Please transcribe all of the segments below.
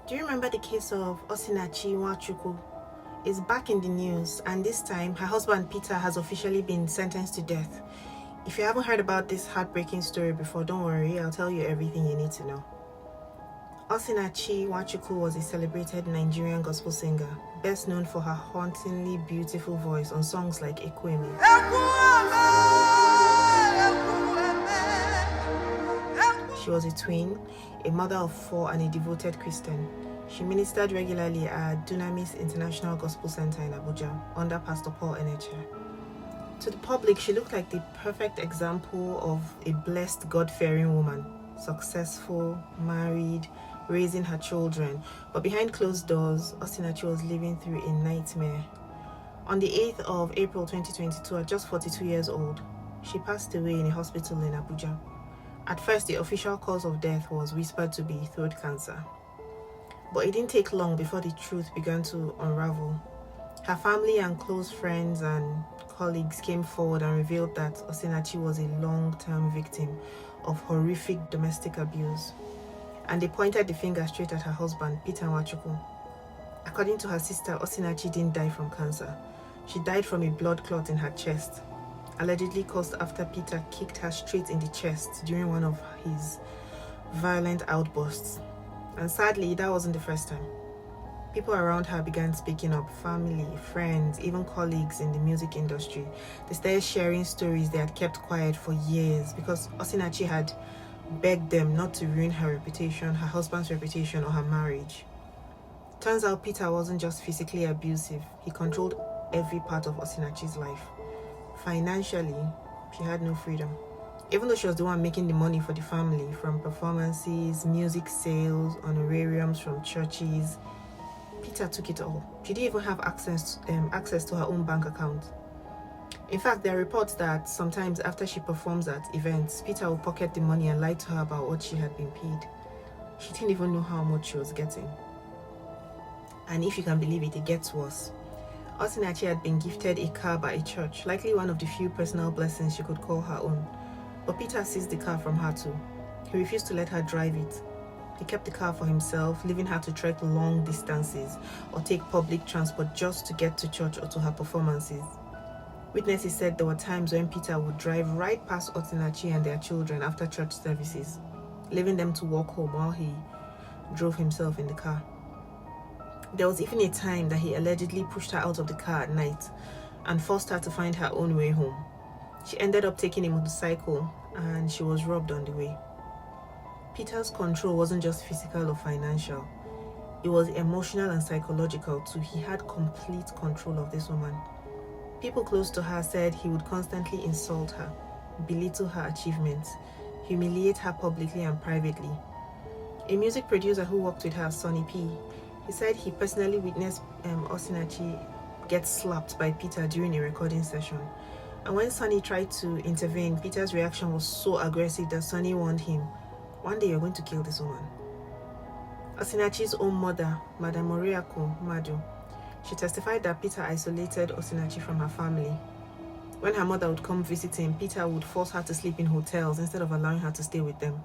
Do you remember the case of Osinachi Nwachukwu? It's back in the news, and this time her husband Peter has officially been sentenced to death. If you haven't heard about this heartbreaking story before, don't worry, I'll tell you everything you need to know. Osinachi Nwachukwu was a celebrated Nigerian gospel singer, best known for her hauntingly beautiful voice on songs like Ekweme. She was a twin, a mother of 4, and a devoted Christian. She ministered regularly at Dunamis International Gospel Center in Abuja under Pastor Paul Eneche. To the public, she looked like the perfect example of a blessed, God-fearing woman, successful, married, raising her children. But behind closed doors, Osinachi was living through a nightmare. On the 8th of April 2022, at just 42 years old, she passed away in a hospital in Abuja. At first, the official cause of death was whispered to be throat cancer. But it didn't take long before the truth began to unravel. Her family and close friends and colleagues came forward and revealed that Osinachi was a long-term victim of horrific domestic abuse. And they pointed the finger straight at her husband, Peter Nwachukwu. According to her sister, Osinachi didn't die from cancer. She died from a blood clot in her chest, allegedly caused after Peter kicked her straight in the chest during one of his violent outbursts. And sadly, that wasn't the first time. People around her began speaking up, family, friends, even colleagues in the music industry. They started sharing stories they had kept quiet for years because Osinachi had begged them not to ruin her reputation, her husband's reputation, or her marriage. Turns out Peter wasn't just physically abusive, he controlled every part of Osinachi's life. Financially, she had no freedom. Even though she was the one making the money for the family, from performances, music sales, honorariums from churches, Peter took it all. She didn't even have access to her own bank account. In fact, there are reports that sometimes after she performs at events, Peter will pocket the money and lie to her about what she had been paid. She didn't even know how much she was getting. And if you can believe it, it gets worse. Osinachi had been gifted a car by a church, likely one of the few personal blessings she could call her own. But Peter seized the car from her too. He refused to let her drive it. He kept the car for himself, leaving her to trek long distances or take public transport just to get to church or to her performances. Witnesses said there were times when Peter would drive right past Osinachi and their children after church services, leaving them to walk home while he drove himself in the car. There was even a time that he allegedly pushed her out of the car at night and forced her to find her own way home. She ended up taking a motorcycle and she was robbed on the way. Peter's control wasn't just physical or financial. It was emotional and psychological too. He had complete control of this woman. People close to her said he would constantly insult her, belittle her achievements, humiliate her publicly and privately. A music producer who worked with her, Sonny P., he said he personally witnessed Osinachi get slapped by Peter during a recording session. And when Sonny tried to intervene, Peter's reaction was so aggressive that Sonny warned him, "One day you're going to kill this woman." Osinachi's own mother, Madam Oriako Madu, she testified that Peter isolated Osinachi from her family. When her mother would come visit him, Peter would force her to sleep in hotels instead of allowing her to stay with them.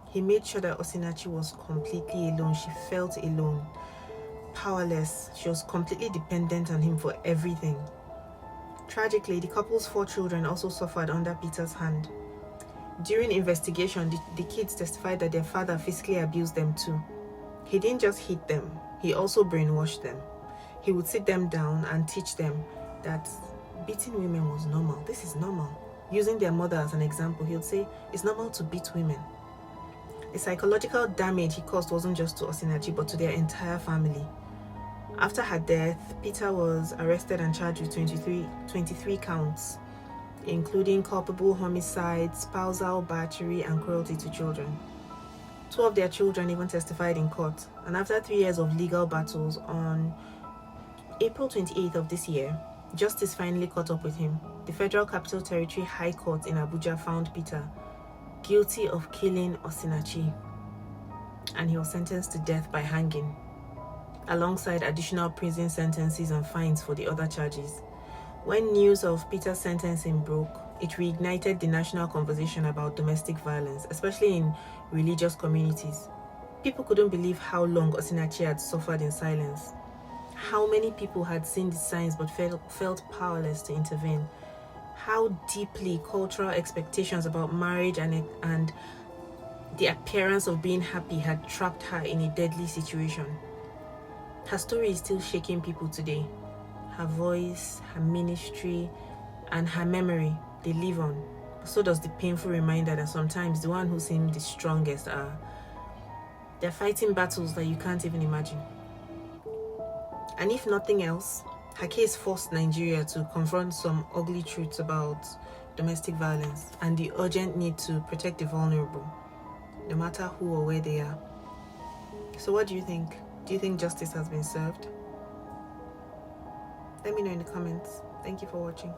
He made sure that Osinachi was completely alone. She felt alone, powerless. She was completely dependent on him for everything. Tragically, the couple's 4 children also suffered under Peter's hand. During investigation, the kids testified that their father physically abused them too. He didn't just hit them, he also brainwashed them. He would sit them down and teach them that beating women was normal. This is normal. Using their mother as an example, he would say, it's normal to beat women. The psychological damage he caused wasn't just to Osinachi, but to their entire family. After her death, Peter was arrested and charged with 23 counts, including culpable homicide, spousal battery, and cruelty to children. 2 of their children even testified in court, and after 3 years of legal battles, on April 28th of this year, justice finally caught up with him. The Federal Capital Territory High Court in Abuja found Peter guilty of killing Osinachi, and he was sentenced to death by hanging, alongside additional prison sentences and fines for the other charges. When news of Peter's sentencing broke, it reignited the national conversation about domestic violence, especially in religious communities. People couldn't believe how long Osinachi had suffered in silence. How many people had seen the signs but felt powerless to intervene. How deeply cultural expectations about marriage and the appearance of being happy had trapped her in a deadly situation. Her story is still shaking people today. Her voice, her ministry, and her memory, they live on. So does the painful reminder that sometimes the one who seem the strongest they're fighting battles that you can't even imagine. And if nothing else, her case forced Nigeria to confront some ugly truths about domestic violence and the urgent need to protect the vulnerable, no matter who or where they are. So what do you think? Do you think justice has been served? Let me know in the comments. Thank you for watching.